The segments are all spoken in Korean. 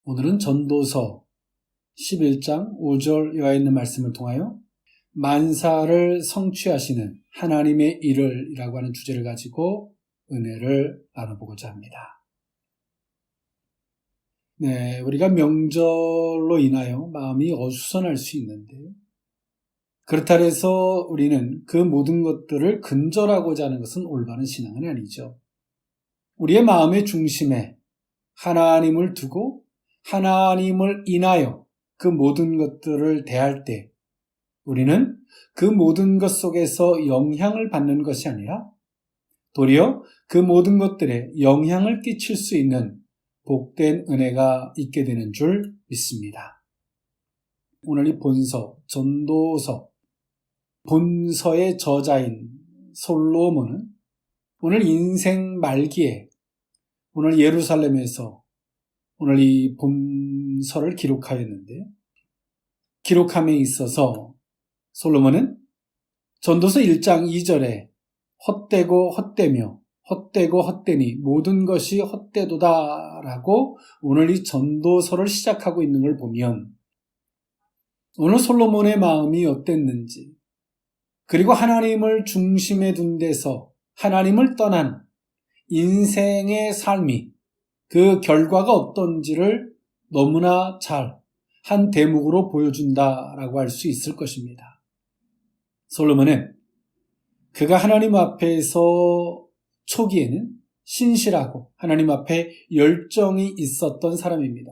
오늘은 전도서 11장 5절 이하에 있는 말씀을 통하여 만사를 성취하시는 하나님의 일을 이라고 하는 주제를 가지고 은혜를 나눠보고자 합니다. 네, 우리가 명절로 인하여 마음이 어수선할 수 있는데 그렇다 해서 우리는 그 모든 것들을 근절하고자 하는 것은 올바른 신앙은 아니죠. 우리의 마음의 중심에 하나님을 두고 하나님을 인하여 그 모든 것들을 대할 때 우리는 그 모든 것 속에서 영향을 받는 것이 아니라 도리어 그 모든 것들에 영향을 끼칠 수 있는 복된 은혜가 있게 되는 줄 믿습니다. 오늘 이 본서, 전도서, 본서의 저자인 솔로몬은 오늘 인생 말기에 오늘 예루살렘에서 오늘 이 본서를 기록하였는데 기록함에 있어서 솔로몬은 전도서 1장 2절에 헛되고 헛되며 헛되고 헛되니 모든 것이 헛되도다라고 오늘 이 전도서를 시작하고 있는 걸 보면 오늘 솔로몬의 마음이 어땠는지 그리고 하나님을 중심에 둔 데서 하나님을 떠난 인생의 삶이 그 결과가 어떤지를 너무나 잘 한 대목으로 보여준다라고 할 수 있을 것입니다. 솔로몬은 그가 하나님 앞에서 초기에는 신실하고 하나님 앞에 열정이 있었던 사람입니다.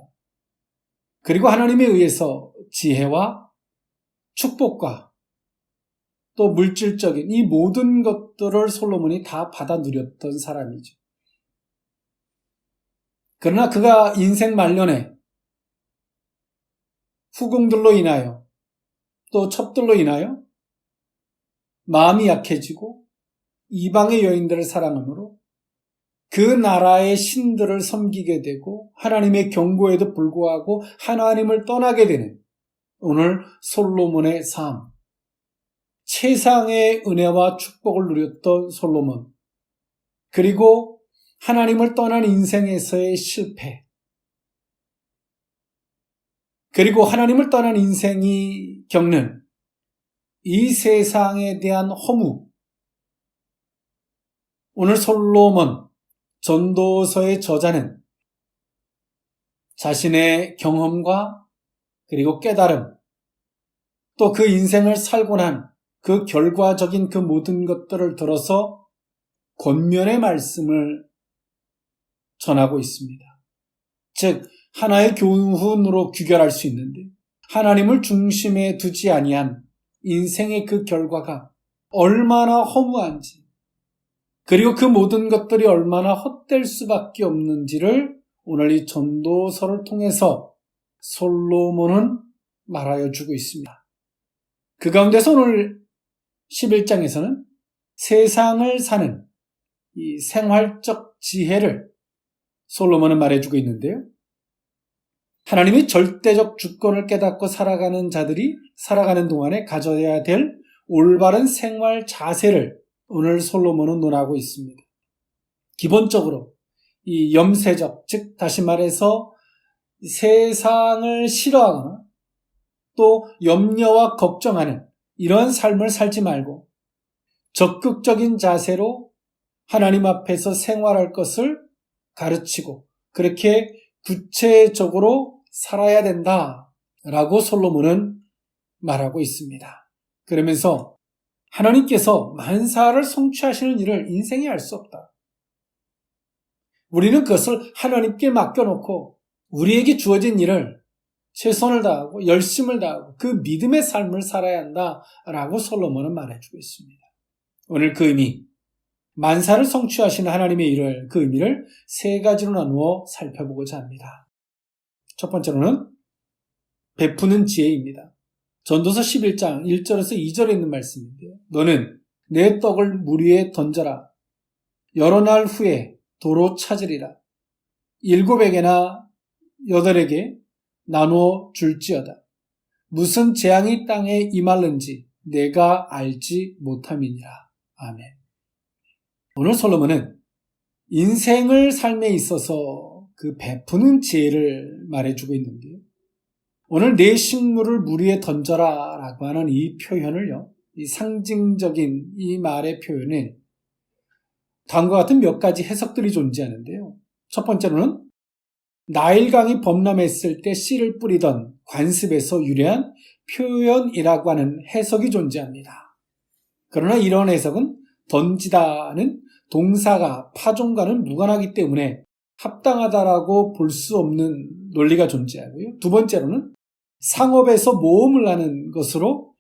그리고 하나님에 의해서 지혜와 축복과 또 물질적인 이 모든 것들을 솔로몬이 다 받아 누렸던 사람이죠. 그러나 그가 인생 말년에 후궁들로 인하여 또 첩들로 인하여 마음이 약해지고 이방의 여인들을 사랑함으로 그 나라의 신들을 섬기게 되고 하나님의 경고에도 불구하고 하나님을 떠나게 되는 오늘 솔로몬의 삶, 최상의 은혜와 축복을 누렸던 솔로몬, 그리고 하나님을 떠난 인생에서의 실패, 그리고 하나님을 떠난 인생이 겪는 이 세상에 대한 허무, 오늘 솔로몬 전도서의 저자는 자신의 경험과 그리고 깨달음, 또 그 인생을 살고 난 그 결과적인 그 모든 것들을 들어서 권면의 말씀을 전하고 있습니다. 즉 하나의 교훈으로 귀결할 수 있는데 하나님을 중심에 두지 아니한 인생의 그 결과가 얼마나 허무한지 그리고 그 모든 것들이 얼마나 헛될 수밖에 없는지를 오늘 이 전도서를 통해서 솔로몬은 말하여 주고 있습니다. 그 가운데서 오늘 11장에서는 세상을 사는 이 생활적 지혜를 솔로몬은 말해주고 있는데요. 하나님이 절대적 주권을 깨닫고 살아가는 자들이 살아가는 동안에 가져야 될 올바른 생활 자세를 오늘 솔로몬은 논하고 있습니다. 기본적으로 이 염세적, 즉 다시 말해서 세상을 싫어하거나 또 염려와 걱정하는 이러한 삶을 살지 말고 적극적인 자세로 하나님 앞에서 생활할 것을 가르치고 그렇게 구체적으로 살아야 된다라고 솔로몬은 말하고 있습니다. 그러면서 하나님께서 만사를 성취하시는 일을 인생에 할 수 없다. 우리는 그것을 하나님께 맡겨놓고 우리에게 주어진 일을 최선을 다하고 열심을 다하고 그 믿음의 삶을 살아야 한다라고 솔로몬은 말해주고 있습니다. 오늘 그 의미, 만사를 성취하시는 하나님의 일을, 그 의미를 세 가지로 나누어 살펴보고자 합니다. 첫 번째로는 베푸는 지혜입니다. 전도서 11장 1절에서 2절에 있는 말씀인데요. 너는 내 떡을 물 위에 던져라. 여러 날 후에 도로 찾으리라. 7에게나 8에게 나누어 줄지어다. 무슨 재앙이 땅에 임할는지 내가 알지 못함이니라. 아멘. 오늘 솔로몬은 인생을 삶에 있어서 그 베푸는 지혜를 말해주고 있는데요. 오늘 내 식물을 물 위에 던져라 라고 하는 이 표현을요, 이 상징적인 이 말의 표현에 다음과 같은 몇 가지 해석들이 존재하는데요. 첫 번째로는 나일강이 범람했을 때 씨를 뿌리던 관습에서 유래한 표현이라고 하는 해석이 존재합니다. 그러나 이런 해석은 던지다는 동사가 파종과는 무관하기 때문에 합당하다라고 볼 수 없는 논리가 존재하고요. 두 번째로는 상업에서 모험을 하는 것으로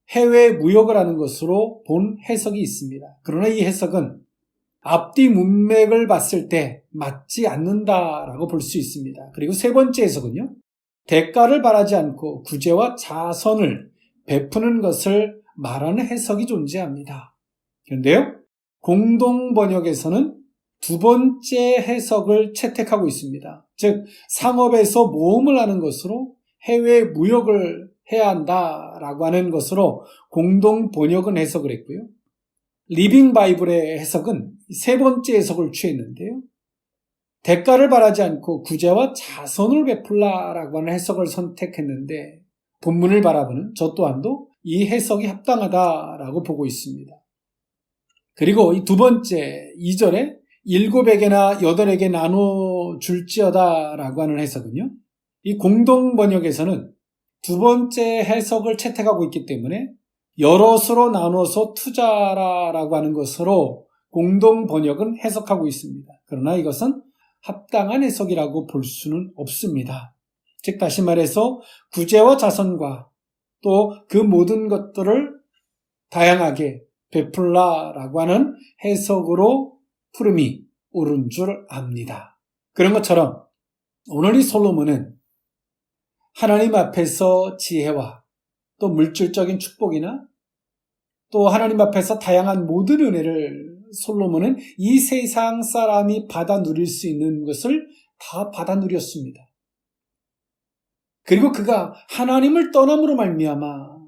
해외 무역을 하는 것으로 본 해석이 있습니다. 그러나 이 해석은 앞뒤 문맥을 봤을 때 맞지 않는다라고 볼 수 있습니다. 그리고 세 번째 해석은요, 대가를 바라지 않고 구제와 자선을 베푸는 것을 말하는 해석이 존재합니다. 그런데요, 공동 번역에서는 두 번째 해석을 채택하고 있습니다. 즉, 상업에서 모험을 하는 것으로 해외 무역을 해야 한다라고 하는 것으로 공동 번역은 해석을 했고요. 리빙 바이블의 해석은 세 번째 해석을 취했는데요. 대가를 바라지 않고 구제와 자선을 베풀라라고 하는 해석을 선택했는데 본문을 바라보는 저 또한도 이 해석이 합당하다라고 보고 있습니다. 그리고 이 두 번째 2절에 7에게나 8에게 나눠 줄지어다라고 하는 해석은요, 이 공동 번역에서는 두 번째 해석을 채택하고 있기 때문에 여럿으로 나눠서 투자라라고 하는 것으로 공동 번역은 해석하고 있습니다. 그러나 이것은 합당한 해석이라고 볼 수는 없습니다. 즉 다시 말해서 구제와 자선과 또 그 모든 것들을 다양하게 베풀라라고 하는 해석으로 푸름이 옳은 줄 압니다. 그런 것처럼 오늘 이 솔로몬은 하나님 앞에서 지혜와 또 물질적인 축복이나 또 하나님 앞에서 다양한 모든 은혜를 솔로몬은 이 세상 사람이 받아 누릴 수 있는 것을 다 받아 누렸습니다. 그리고 그가 하나님을 떠남으로 말미암아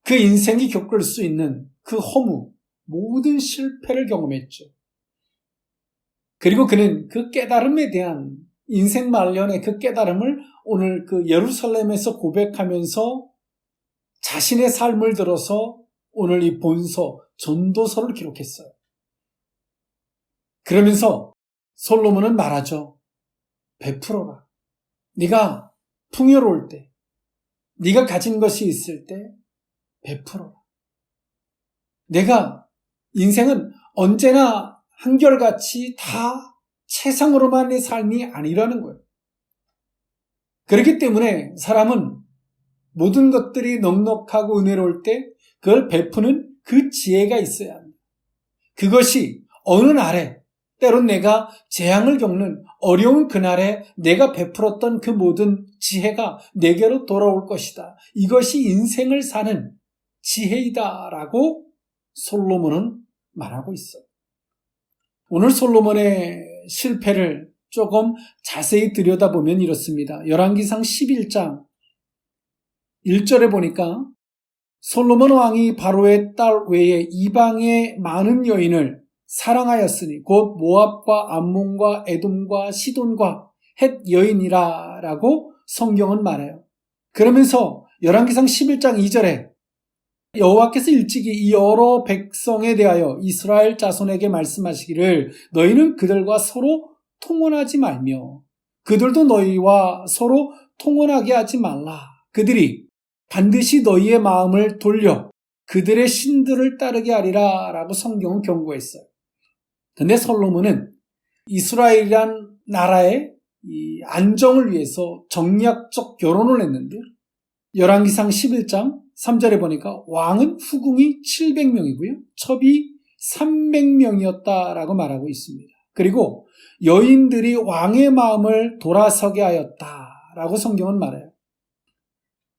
그 인생이 겪을 수 있는 그 허무, 모든 실패를 경험했죠. 그리고 그는 그 깨달음에 대한 인생 말년의 그 깨달음을 오늘 그 예루살렘에서 고백하면서 자신의 삶을 들어서 오늘 이 본서, 전도서를 기록했어요. 그러면서 솔로몬은 말하죠. 베풀어라. 네가 풍요로울 때, 네가 가진 것이 있을 때 베풀어라. 내가 인생은 언제나 한결같이 다 세상으로만의 삶이 아니라는 거예요. 그렇기 때문에 사람은 모든 것들이 넉넉하고 은혜로울 때 그걸 베푸는 그 지혜가 있어야 합니다. 그것이 어느 날에 때론 내가 재앙을 겪는 어려운 그날에 내가 베풀었던 그 모든 지혜가 내게로 돌아올 것이다. 이것이 인생을 사는 지혜이다라고 솔로몬은 말하고 있어요. 오늘 솔로몬의 실패를 조금 자세히 들여다보면 이렇습니다. 열왕기상 11장 1절에 보니까 솔로몬 왕이 바로의 딸 외에 이방의 많은 여인을 사랑하였으니 곧 모압과 암몬과 에돔과 시돈과 헷 여인이라라고 성경은 말해요. 그러면서 열왕기상 11장 2절에 여호와께서 일찍이 이 여러 백성에 대하여 이스라엘 자손에게 말씀하시기를 너희는 그들과 서로 통혼하지 말며 그들도 너희와 서로 통혼하게 하지 말라. 그들이 반드시 너희의 마음을 돌려 그들의 신들을 따르게 하리라 라고 성경은 경고했어요. 근데 솔로몬은 이스라엘이란 나라의 이 안정을 위해서 정략적 결혼을 했는데 열왕기상 11장 3절에 보니까 왕은 후궁이 700명이고요. 첩이 300명이었다라고 말하고 있습니다. 그리고 여인들이 왕의 마음을 돌아서게 하였다라고 성경은 말해요.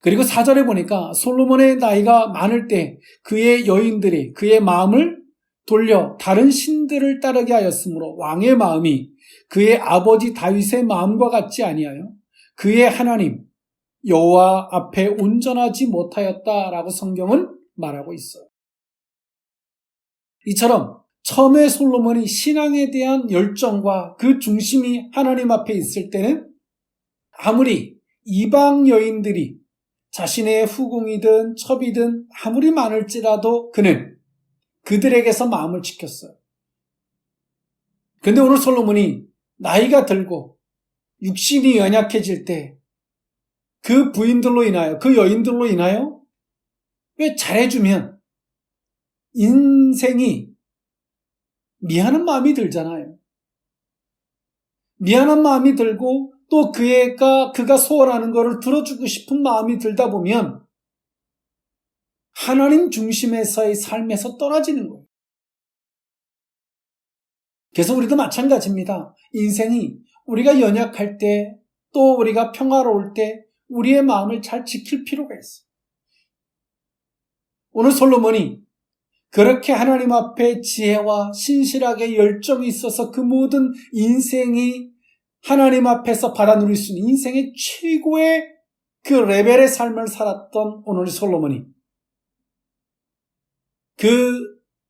그리고 4절에 보니까 솔로몬의 나이가 많을 때 그의 여인들이 그의 마음을 돌려 다른 신들을 따르게 하였으므로 왕의 마음이 그의 아버지 다윗의 마음과 같지 아니하여 그의 하나님 여호와 앞에 온전하지 못하였다라고 성경은 말하고 있어요. 이처럼 처음에 솔로몬이 신앙에 대한 열정과 그 중심이 하나님 앞에 있을 때는 아무리 이방 여인들이 자신의 후궁이든 첩이든 아무리 많을지라도 그는 그들에게서 마음을 지켰어요. 그런데 오늘 솔로몬이 나이가 들고 육신이 연약해질 때 그 부인들로 인하여, 그 여인들로 인하여 왜 잘해주면 인생이 미안한 마음이 들잖아요. 미안한 마음이 들고 또 그가 소원하는 것을 들어주고 싶은 마음이 들다 보면 하나님 중심에서의 삶에서 떨어지는 거예요. 그래서 우리도 마찬가지입니다. 인생이 우리가 연약할 때 또 우리가 평화로울 때 우리의 마음을 잘 지킬 필요가 있어요. 오늘 솔로몬이 그렇게 하나님 앞에 지혜와 신실하게 열정이 있어서 그 모든 인생이 하나님 앞에서 받아 누릴 수 있는 인생의 최고의 그 레벨의 삶을 살았던 오늘 솔로몬이 그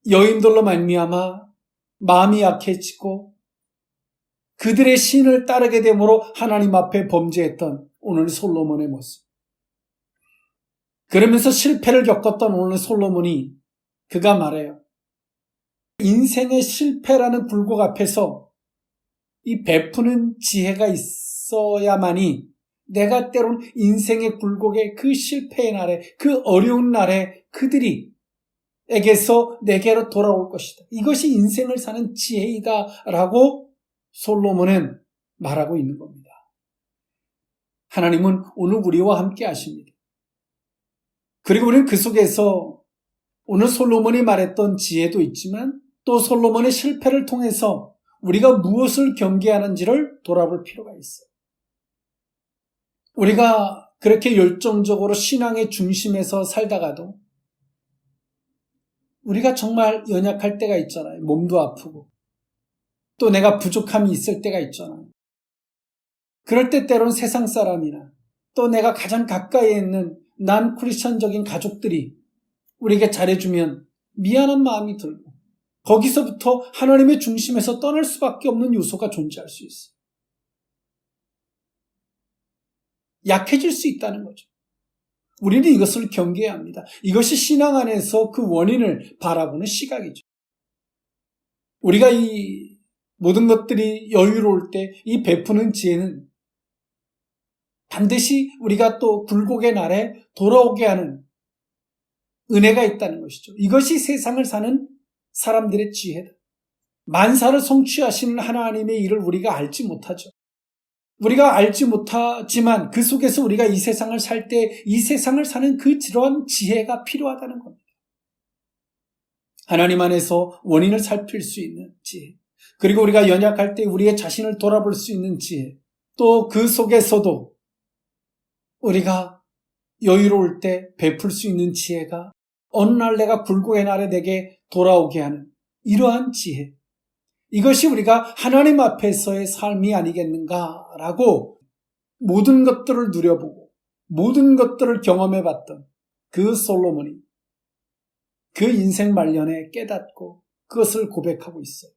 여인들로 말미암아 마음이 약해지고 그들의 신을 따르게 되므로 하나님 앞에 범죄했던 오늘 솔로몬의 모습. 그러면서 실패를 겪었던 오늘 솔로몬이 그가 말해요. 인생의 실패라는 굴곡 앞에서 이 베푸는 지혜가 있어야만이 내가 때론 인생의 굴곡의 그 실패의 날에 그 어려운 날에 그들이 에게서 내게로 돌아올 것이다. 이것이 인생을 사는 지혜이다 라고 솔로몬은 말하고 있는 겁니다. 하나님은 오늘 우리와 함께 하십니다. 그리고 우리는 그 속에서 오늘 솔로몬이 말했던 지혜도 있지만 또 솔로몬의 실패를 통해서 우리가 무엇을 경계하는지를 돌아볼 필요가 있어요. 우리가 그렇게 열정적으로 신앙의 중심에서 살다가도 우리가 정말 연약할 때가 있잖아요. 몸도 아프고 또 내가 부족함이 있을 때가 있잖아요. 그럴 때 때로는 세상 사람이나 또 내가 가장 가까이에 있는 난 크리스천적인 가족들이 우리에게 잘해주면 미안한 마음이 들고 거기서부터 하나님의 중심에서 떠날 수밖에 없는 요소가 존재할 수 있어요. 약해질 수 있다는 거죠. 우리는 이것을 경계해야 합니다. 이것이 신앙 안에서 그 원인을 바라보는 시각이죠. 우리가 이 모든 것들이 여유로울 때 이 베푸는 지혜는 반드시 우리가 또 굴곡의 날에 돌아오게 하는 은혜가 있다는 것이죠. 이것이 세상을 사는 사람들의 지혜다. 만사를 성취하시는 하나님의 일을 우리가 알지 못하죠. 우리가 알지 못하지만 그 속에서 우리가 이 세상을 살 때 이 세상을 사는 그러한 지혜가 필요하다는 겁니다. 하나님 안에서 원인을 살필 수 있는 지혜. 그리고 우리가 연약할 때 우리의 자신을 돌아볼 수 있는 지혜. 또 그 속에서도 우리가 여유로울 때 베풀 수 있는 지혜가 어느 날 내가 굴곡의 날에 내게 돌아오게 하는 이러한 지혜. 이것이 우리가 하나님 앞에서의 삶이 아니겠는가라고 모든 것들을 누려보고 모든 것들을 경험해봤던 그 솔로몬이 그 인생 말년에 깨닫고 그것을 고백하고 있어요.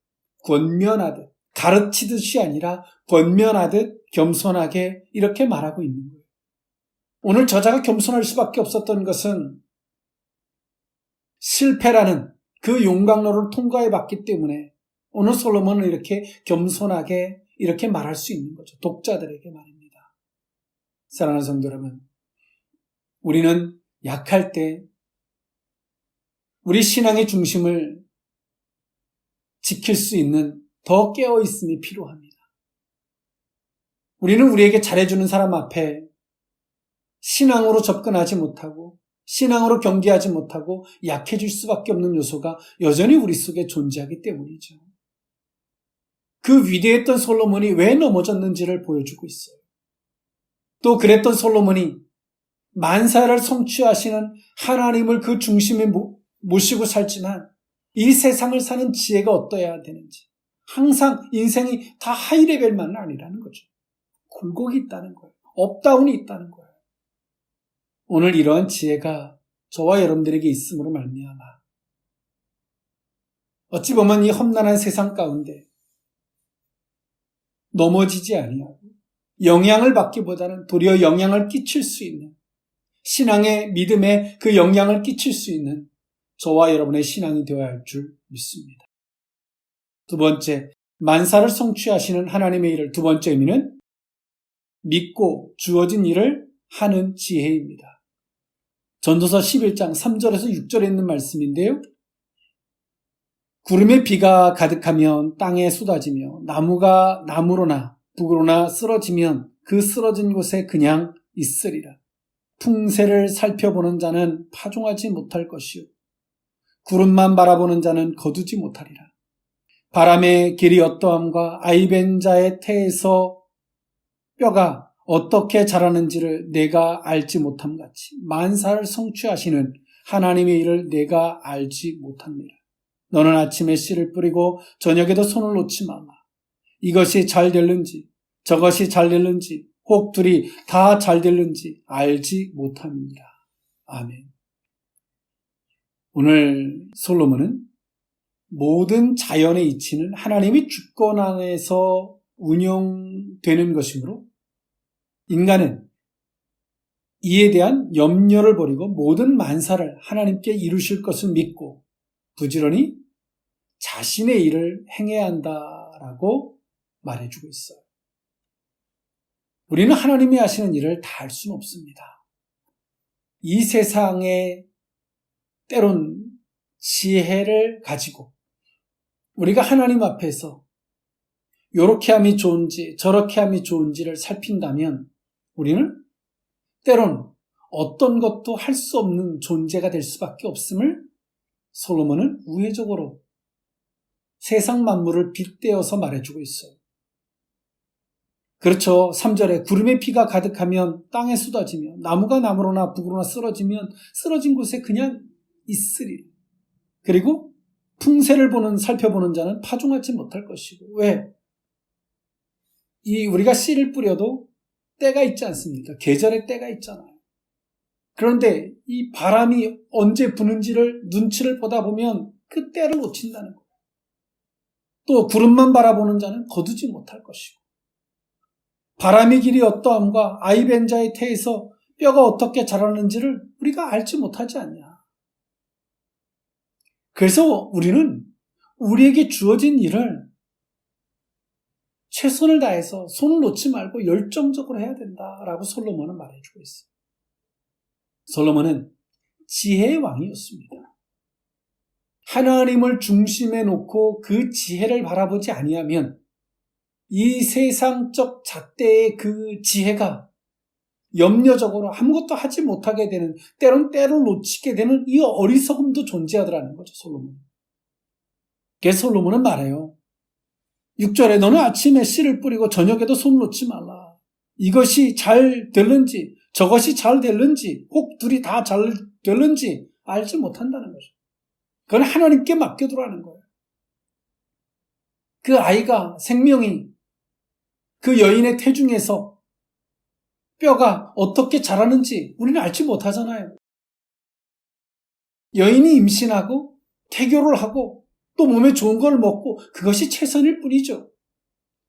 권면하듯 가르치듯이 아니라 권면하듯 겸손하게 이렇게 말하고 있는 거예요. 오늘 저자가 겸손할 수밖에 없었던 것은 실패라는 그 용광로를 통과해봤기 때문에 오늘 솔로몬은 이렇게 겸손하게 이렇게 말할 수 있는 거죠. 독자들에게 말입니다. 사랑하는 성도 여러분, 우리는 약할 때 우리 신앙의 중심을 지킬 수 있는 더 깨어있음이 필요합니다. 우리는 우리에게 잘해주는 사람 앞에 신앙으로 접근하지 못하고 신앙으로 경계하지 못하고 약해질 수밖에 없는 요소가 여전히 우리 속에 존재하기 때문이죠. 그 위대했던 솔로몬이 왜 넘어졌는지를 보여주고 있어요. 또 그랬던 솔로몬이 만사를 성취하시는 하나님을 그 중심에 모시고 살지만 이 세상을 사는 지혜가 어떠해야 되는지 항상 인생이 다 하이레벨만은 아니라는 거죠. 굴곡이 있다는 거예요. 업다운이 있다는 거예요. 오늘 이러한 지혜가 저와 여러분들에게 있음으로 말미암아 어찌 보면 이 험난한 세상 가운데 넘어지지 아니하고 영향을 받기보다는 도리어 영향을 끼칠 수 있는, 신앙의 믿음에 그 영향을 끼칠 수 있는 저와 여러분의 신앙이 되어야 할 줄 믿습니다. 두 번째, 만사를 성취하시는 하나님의 일을, 두 번째 의미는 믿고 주어진 일을 하는 지혜입니다. 전도서 11장 3절에서 6절에 있는 말씀인데요. 구름에 비가 가득하면 땅에 쏟아지며 나무가 나무로나 북으로나 쓰러지면 그 쓰러진 곳에 그냥 있으리라. 풍세를 살펴보는 자는 파종하지 못할 것이요 구름만 바라보는 자는 거두지 못하리라. 바람의 길이 어떠함과 아이벤자의 태에서 뼈가 어떻게 자라는지를 내가 알지 못함 같이 만사를 성취하시는 하나님의 일을 내가 알지 못합니다. 너는 아침에 씨를 뿌리고 저녁에도 손을 놓지 말라. 이것이 잘 될는지 저것이 잘 될는지 혹 둘이 다 잘 될는지 알지 못함이니라. 아멘. 오늘 솔로몬은 모든 자연의 이치는 하나님의 주권 안에서 운영되는 것이므로 인간은 이에 대한 염려를 버리고 모든 만사를 하나님께 이루실 것을 믿고 부지런히 자신의 일을 행해야 한다라고 말해주고 있어요. 우리는 하나님이 하시는 일을 다 할 수는 없습니다. 이 세상에 때론 지혜를 가지고 우리가 하나님 앞에서 이렇게 함이 좋은지 저렇게 함이 좋은지를 살핀다면 우리는 때론 어떤 것도 할 수 없는 존재가 될 수밖에 없음을 솔로몬은 우회적으로 세상 만물을 빗대어서 말해주고 있어요. 그렇죠. 3절에 구름에 비가 가득하면 땅에 쏟아지며 나무가 나무로나 북으로나 쓰러지면 쓰러진 곳에 그냥 있으리. 그리고 풍세를 살펴보는 자는 파종하지 못할 것이고. 왜? 우리가 씨를 뿌려도 때가 있지 않습니까? 계절의 때가 있잖아요. 그런데 이 바람이 언제 부는지를 눈치를 보다 보면 그 때를 놓친다는 거예요. 또 구름만 바라보는 자는 거두지 못할 것이고 바람의 길이 어떠함과 아이벤자의 태에서 뼈가 어떻게 자라는지를 우리가 알지 못하지 않냐. 그래서 우리는 우리에게 주어진 일을 최선을 다해서 손을 놓지 말고 열정적으로 해야 된다라고 솔로몬은 말해주고 있어요. 솔로몬은 지혜의 왕이었습니다. 하나님을 중심에 놓고 그 지혜를 바라보지 아니하면 이 세상적 잣대의 그 지혜가 염려적으로 아무것도 하지 못하게 되는, 때론 때를 놓치게 되는 이 어리석음도 존재하더라는 거죠, 솔로몬은. 그래서 솔로몬은 말해요. 6절에 너는 아침에 씨를 뿌리고 저녁에도 손 놓지 말라. 이것이 잘 될는지 저것이 잘 될는지 혹 둘이 다 잘 될는지 알지 못한다는 거죠. 그건 하나님께 맡겨두라는 거예요. 그 아이가 생명이 그 여인의 태중에서 뼈가 어떻게 자라는지 우리는 알지 못하잖아요. 여인이 임신하고 태교를 하고 또 몸에 좋은 걸 먹고 그것이 최선일 뿐이죠.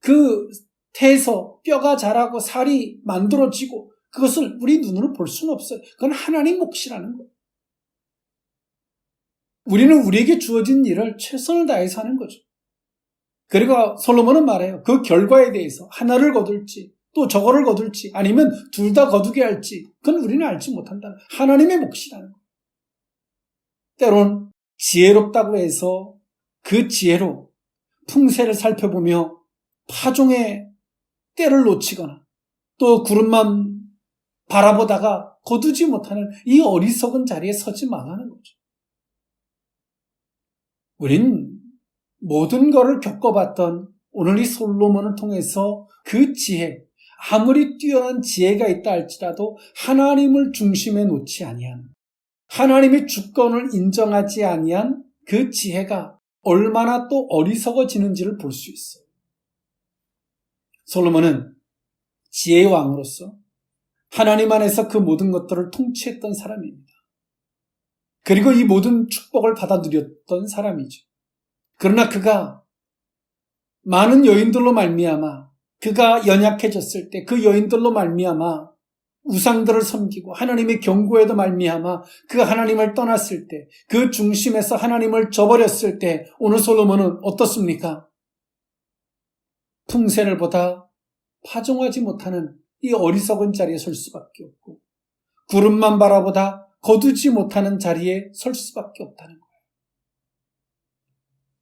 그 태에서 뼈가 자라고 살이 만들어지고 그것을 우리 눈으로 볼 수는 없어요. 그건 하나님 몫이라는 거예요. 우리는 우리에게 주어진 일을 최선을 다해서 하는 거죠. 그리고 솔로몬은 말해요. 그 결과에 대해서 하나를 거둘지 또 저거를 거둘지 아니면 둘 다 거두게 할지 그건 우리는 알지 못한다는 하나님의 몫이라는 거예요. 때론 지혜롭다고 해서 그 지혜로 풍세를 살펴보며 파종의 때를 놓치거나 또 구름만 바라보다가 거두지 못하는 이 어리석은 자리에 서지 말라는 거죠. 우린 모든 것을 겪어봤던 오늘 이 솔로몬을 통해서 그 지혜, 아무리 뛰어난 지혜가 있다 할지라도 하나님을 중심에 놓지 아니한, 하나님의 주권을 인정하지 아니한 그 지혜가 얼마나 또 어리석어지는지를 볼 수 있어요. 솔로몬은 지혜의 왕으로서 하나님 안에서 그 모든 것들을 통치했던 사람입니다. 그리고 이 모든 축복을 받아 누렸던 사람이죠. 그러나 그가 많은 여인들로 말미암아 그가 연약해졌을 때 그 여인들로 말미암아 우상들을 섬기고 하나님의 경고에도 말미암아 그 하나님을 떠났을 때 그 중심에서 하나님을 저버렸을 때 오늘 솔로몬은 어떻습니까? 풍세를 보다 파종하지 못하는 이 어리석은 자리에 설 수밖에 없고 구름만 바라보다 거두지 못하는 자리에 설 수밖에 없다는 거예요.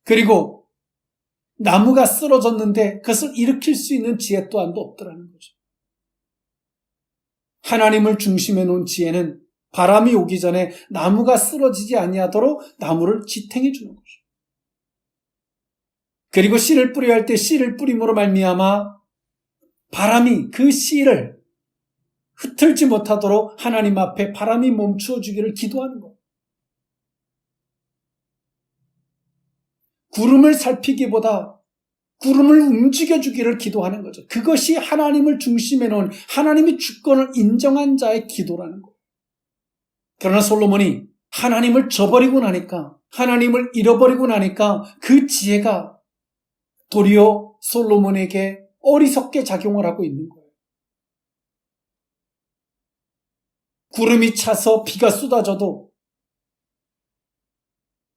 그리고 나무가 쓰러졌는데 그것을 일으킬 수 있는 지혜 또한도 없더라는 거죠. 하나님을 중심에 놓은 지혜는 바람이 오기 전에 나무가 쓰러지지 아니하도록 나무를 지탱해 주는 거죠. 그리고 씨를 뿌려야 할 때 씨를 뿌림으로 말미암아 바람이 그 씨를 흩틀지 못하도록 하나님 앞에 바람이 멈추어 주기를 기도하는 거예요. 구름을 살피기보다 구름을 움직여주기를 기도하는 거죠. 그것이 하나님을 중심에 놓은 하나님의 주권을 인정한 자의 기도라는 거예요. 그러나 솔로몬이 하나님을 저버리고 나니까 하나님을 잃어버리고 나니까 그 지혜가 도리어 솔로몬에게 어리석게 작용을 하고 있는 거예요. 구름이 차서 비가 쏟아져도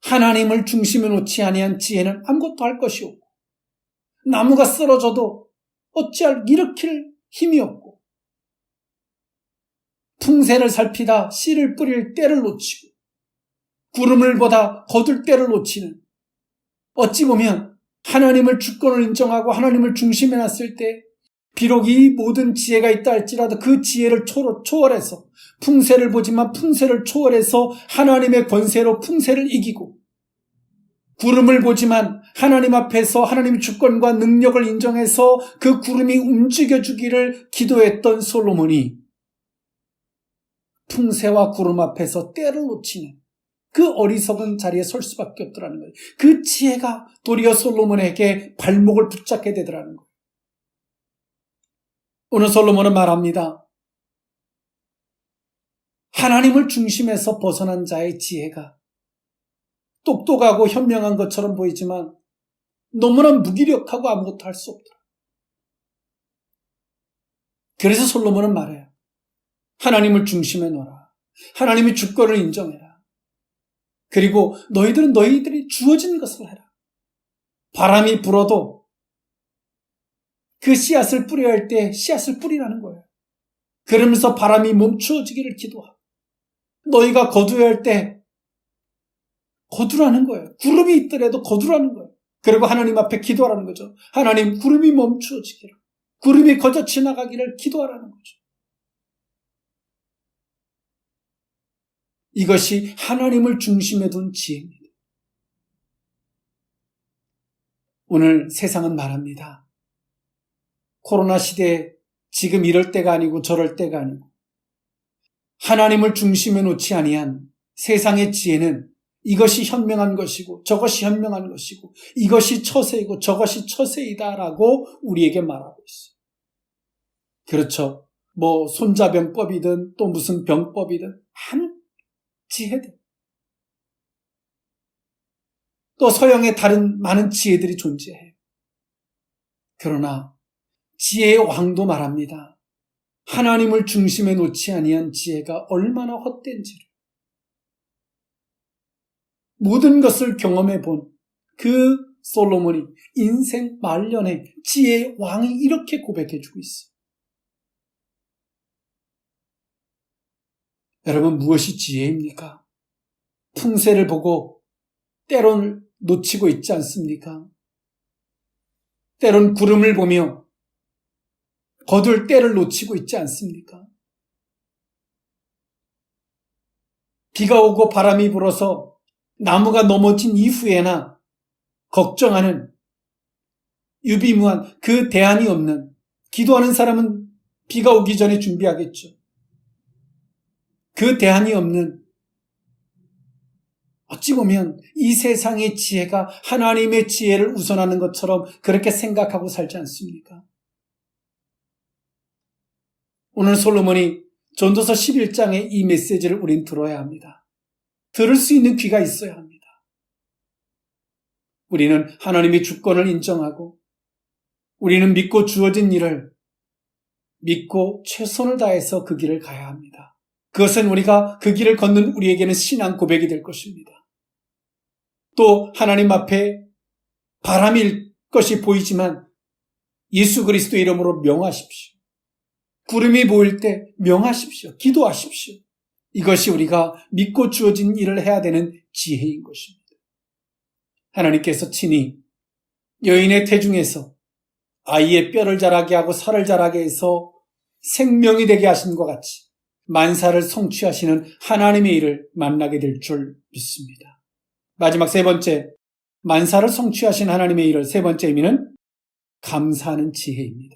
하나님을 중심에 놓지 아니한 지혜는 아무것도 할 것이 없고 나무가 쓰러져도 어찌할 일으킬 힘이 없고 풍세를 살피다 씨를 뿌릴 때를 놓치고 구름을 보다 거둘 때를 놓치는 어찌 보면 하나님을 주권을 인정하고 하나님을 중심에 놨을 때 비록 이 모든 지혜가 있다 할지라도 그 지혜를 초월해서 풍세를 보지만 풍세를 초월해서 하나님의 권세로 풍세를 이기고 구름을 보지만 하나님 앞에서 하나님의 주권과 능력을 인정해서 그 구름이 움직여주기를 기도했던 솔로몬이 풍세와 구름 앞에서 때를 놓치는 그 어리석은 자리에 설 수밖에 없더라는 거예요. 그 지혜가 도리어 솔로몬에게 발목을 붙잡게 되더라는 거예요. 오늘 솔로몬은 말합니다. 하나님을 중심에서 벗어난 자의 지혜가 똑똑하고 현명한 것처럼 보이지만 너무나 무기력하고 아무것도 할 수 없더라. 그래서 솔로몬은 말해요. 하나님을 중심에 놓아라. 하나님의 주권을 인정해라. 그리고 너희들은 너희들이 주어진 것을 해라. 바람이 불어도 그 씨앗을 뿌려야 할 때 씨앗을 뿌리라는 거예요. 그러면서 바람이 멈추어지기를 기도하고 너희가 거두어야 할 때 거두라는 거예요. 구름이 있더라도 거두라는 거예요. 그리고 하나님 앞에 기도하라는 거죠. 하나님 구름이 멈추어지기를 구름이 거저 지나가기를 기도하라는 거죠. 이것이 하나님을 중심에 둔 지혜입니다. 오늘 세상은 말합니다. 코로나 시대에 지금 이럴 때가 아니고 저럴 때가 아니고 하나님을 중심에 놓지 아니한 세상의 지혜는 이것이 현명한 것이고 저것이 현명한 것이고 이것이 처세이고 저것이 처세이다라고 우리에게 말하고 있어요. 그렇죠. 뭐 손자병법이든 또 무슨 병법이든 많은 지혜들 또 서양의 다른 많은 지혜들이 존재해요. 그러나 지혜의 왕도 말합니다. 하나님을 중심에 놓지 아니한 지혜가 얼마나 헛된지를 모든 것을 경험해 본 그 솔로몬이 인생 말년에 지혜의 왕이 이렇게 고백해 주고 있어요. 여러분 무엇이 지혜입니까? 풍세를 보고 때론 놓치고 있지 않습니까? 때론 구름을 보며 거둘 때를 놓치고 있지 않습니까? 비가 오고 바람이 불어서 나무가 넘어진 이후에나 걱정하는 유비무한 그 대안이 없는 기도하는 사람은 비가 오기 전에 준비하겠죠. 그 대안이 없는 어찌 보면 이 세상의 지혜가 하나님의 지혜를 우선하는 것처럼 그렇게 생각하고 살지 않습니까? 오늘 솔로몬이 전도서 11장의 이 메시지를 우린 들어야 합니다. 들을 수 있는 귀가 있어야 합니다. 우리는 하나님의 주권을 인정하고 우리는 믿고 주어진 일을 믿고 최선을 다해서 그 길을 가야 합니다. 그것은 우리가 그 길을 걷는 우리에게는 신앙 고백이 될 것입니다. 또 하나님 앞에 바람일 것이 보이지만 예수 그리스도 이름으로 명하십시오. 구름이 보일 때 명하십시오. 기도하십시오. 이것이 우리가 믿고 주어진 일을 해야 되는 지혜인 것입니다. 하나님께서 친히 여인의 태중에서 아이의 뼈를 자라게 하고 살을 자라게 해서 생명이 되게 하신 것 같이 만사를 성취하시는 하나님의 일을 만나게 될 줄 믿습니다. 마지막 세 번째, 만사를 성취하신 하나님의 일을 세 번째 의미는 감사하는 지혜입니다.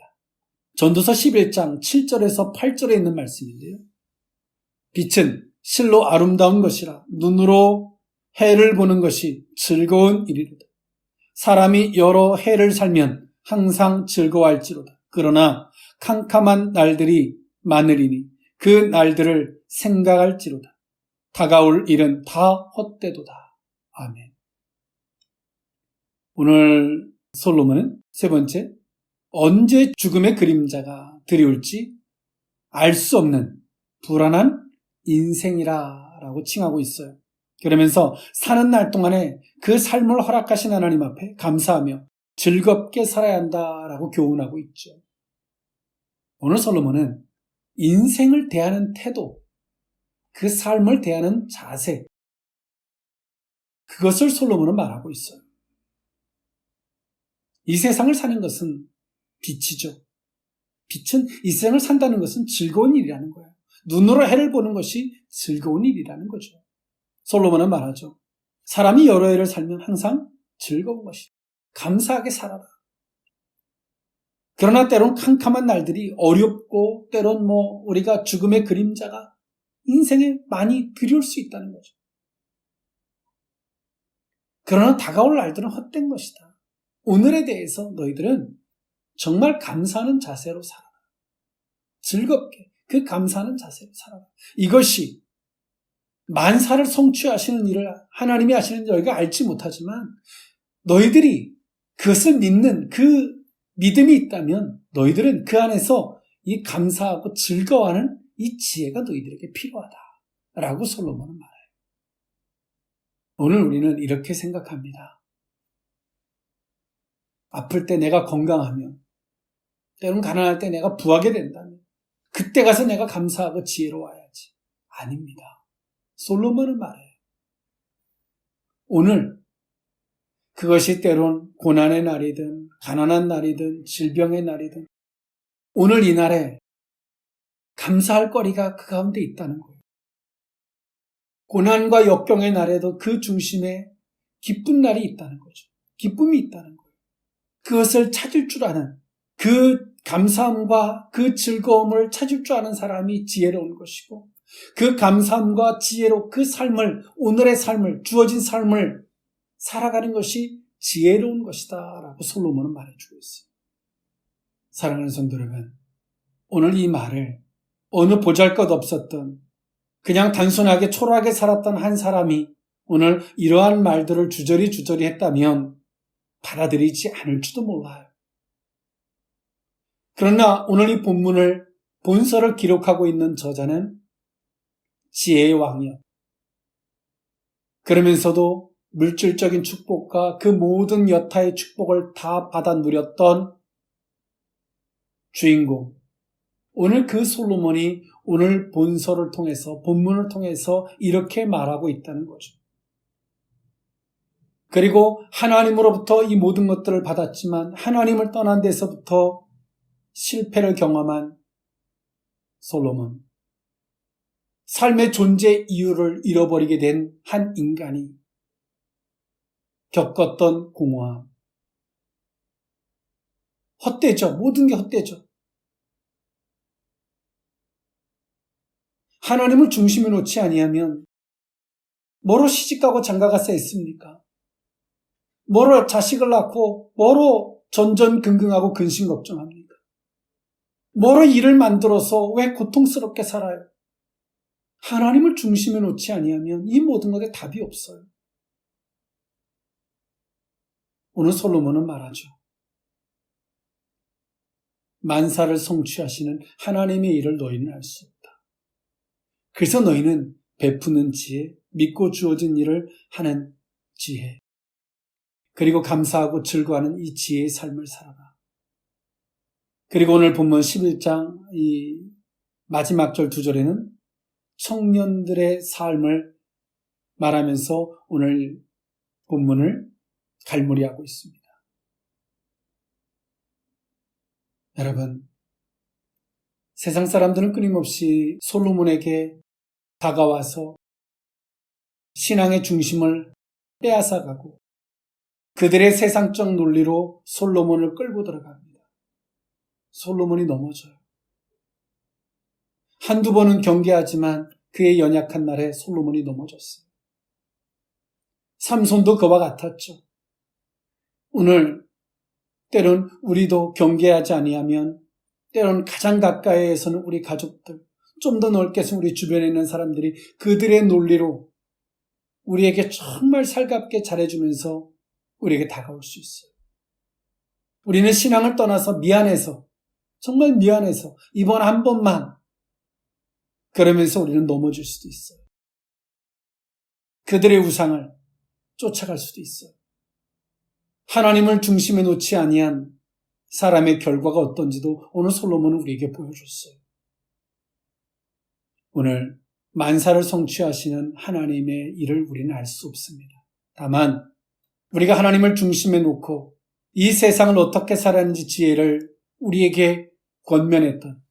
전도서 11장 7절에서 8절에 있는 말씀인데요. 빛은 실로 아름다운 것이라 눈으로 해를 보는 것이 즐거운 일이로다. 사람이 여러 해를 살면 항상 즐거워할지로다. 그러나 캄캄한 날들이 많으리니 그 날들을 생각할지로다. 다가올 일은 다 헛되도다. 아멘. 오늘 솔로몬은 세 번째, 언제 죽음의 그림자가 드리울지 알 수 없는 불안한 인생이라고 칭하고 있어요. 그러면서 사는 날 동안에 그 삶을 허락하신 하나님 앞에 감사하며 즐겁게 살아야 한다라고 교훈하고 있죠. 오늘 솔로몬은 인생을 대하는 태도, 그 삶을 대하는 자세, 그것을 솔로몬은 말하고 있어요. 이 세상을 사는 것은 빛이죠. 빛은 이 세상을 산다는 것은 즐거운 일이라는 거예요. 눈으로 해를 보는 것이 즐거운 일이라는 거죠. 솔로몬은 말하죠. 사람이 여러 해를 살면 항상 즐거운 것이다. 감사하게 살아라. 그러나 때론 캄캄한 날들이 어렵고 때론 우리가 죽음의 그림자가 인생에 많이 들여올 수 있다는 거죠. 그러나 다가올 날들은 헛된 것이다. 오늘에 대해서 너희들은 정말 감사하는 자세로 살아라. 즐겁게 그 감사하는 자세로 살아라. 이것이 만사를 성취하시는 일을 하나님이 하시는 너희가 알지 못하지만 너희들이 그것을 믿는 그 믿음이 있다면 너희들은 그 안에서 이 감사하고 즐거워하는 이 지혜가 너희들에게 필요하다라고 솔로몬은 말해요. 오늘 우리는 이렇게 생각합니다. 아플 때 내가 건강하면, 때론 가난할 때 내가 부하게 된다면 그때 가서 내가 감사하고 지혜로워야지. 아닙니다. 솔로몬은 말해요. 오늘 그것이 때론 고난의 날이든 가난한 날이든 질병의 날이든 오늘 이 날에 감사할 거리가 그 가운데 있다는 거예요. 고난과 역경의 날에도 그 중심에 기쁜 날이 있다는 거죠. 기쁨이 있다는 거예요. 그것을 찾을 줄 아는 그 감사함과 그 즐거움을 찾을 줄 아는 사람이 지혜로운 것이고 그 감사함과 지혜로 그 삶을 오늘의 삶을 주어진 삶을 살아가는 것이 지혜로운 것이다 라고 솔로몬은 말해주고 있어요. 사랑하는 성도 여러분, 오늘 이 말을 어느 보잘것없었던 그냥 단순하게 초라하게 살았던 한 사람이 오늘 이러한 말들을 주저리 했다면 받아들이지 않을지도 몰라요. 그러나 오늘 이 본서를 기록하고 있는 저자는 지혜의 왕이요. 그러면서도 물질적인 축복과 그 모든 여타의 축복을 다 받아 누렸던 주인공. 오늘 그 솔로몬이 오늘 본서를 통해서, 본문을 통해서 이렇게 말하고 있다는 거죠. 그리고 하나님으로부터 이 모든 것들을 받았지만 하나님을 떠난 데서부터 실패를 경험한 솔로몬. 삶의 존재 이유를 잃어버리게 된 한 인간이 겪었던 공허함. 헛되죠. 모든 게 헛되죠. 하나님을 중심에 놓지 아니하면 뭐로 시집가고 장가갔어 했습니까? 뭐로 자식을 낳고 뭐로 전전긍긍하고 근심걱정합니까? 뭐로 일을 만들어서 왜 고통스럽게 살아요? 하나님을 중심에 놓지 아니하면 이 모든 것에 답이 없어요. 오늘 솔로몬은 말하죠. 만사를 성취하시는 하나님의 일을 너희는 알 수 없다. 그래서 너희는 베푸는 지혜, 믿고 주어진 일을 하는 지혜, 그리고 감사하고 즐거워하는 이 지혜의 삶을 살아라. 그리고 오늘 본문 11장 이 마지막 절 2절에는 청년들의 삶을 말하면서 오늘 본문을 갈무리하고 있습니다. 여러분, 세상 사람들은 끊임없이 솔로몬에게 다가와서 신앙의 중심을 빼앗아가고 그들의 세상적 논리로 솔로몬을 끌고 들어갑니다. 솔로몬이 넘어져요. 한두 번은 경계하지만 그의 연약한 날에 솔로몬이 넘어졌어요. 삼손도 그와 같았죠. 오늘 때론 우리도 경계하지 아니하면 때론 가장 가까이에서는 우리 가족들, 좀 더 넓게 해서 우리 주변에 있는 사람들이 그들의 논리로 우리에게 정말 살갑게 잘해주면서 우리에게 다가올 수 있어요. 우리는 신앙을 떠나서 미안해서, 정말 미안해서 이번 한 번만 그러면서 우리는 넘어질 수도 있어요. 그들의 우상을 쫓아갈 수도 있어요. 하나님을 중심에 놓지 아니한 사람의 결과가 어떤지도 오늘 솔로몬은 우리에게 보여줬어요. 오늘 만사를 성취하시는 하나님의 일을 우리는 알 수 없습니다. 다만 우리가 하나님을 중심에 놓고 이 세상을 어떻게 살아야하는지 지혜를 우리에게 권면했던,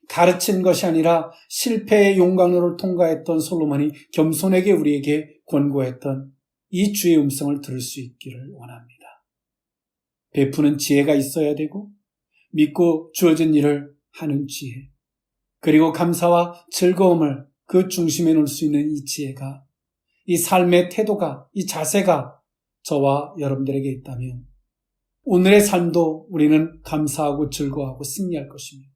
가르친 것이 아니라 실패의 용광로를 통과했던 솔로몬이 겸손하게 우리에게 권고했던 이 주의 음성을 들을 수 있기를 원합니다. 베푸는 지혜가 있어야 되고 믿고 주어진 일을 하는 지혜, 그리고 감사와 즐거움을 그 중심에 놓을 수 있는 이 지혜가, 이 삶의 태도가, 이 자세가 저와 여러분들에게 있다면 오늘의 삶도 우리는 감사하고 즐거워하고 승리할 것입니다.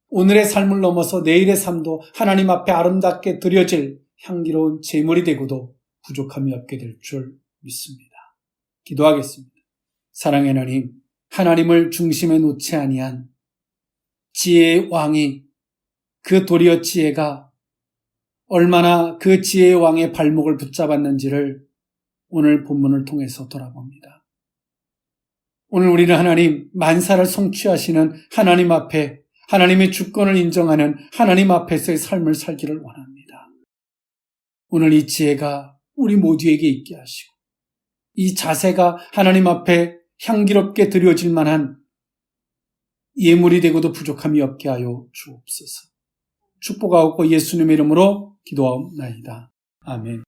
오늘의 삶을 넘어서 내일의 삶도 하나님 앞에 아름답게 드려질 향기로운 제물이 되고도 부족함이 없게 될 줄 믿습니다. 기도하겠습니다. 사랑의 하나님, 하나님을 중심에 놓지 아니한 지혜의 왕이, 그 도리어 지혜가 얼마나 그 지혜의 왕의 발목을 붙잡았는지를 오늘 본문을 통해서 돌아봅니다. 오늘 우리는 하나님, 만사를 성취하시는 하나님 앞에 하나님의 주권을 인정하는 하나님 앞에서의 삶을 살기를 원합니다. 오늘 이 지혜가 우리 모두에게 있게 하시고 이 자세가 하나님 앞에 향기롭게 드려질 만한 예물이 되고도 부족함이 없게 하여 주옵소서. 축복하옵고 예수님의 이름으로 기도하옵나이다. 아멘.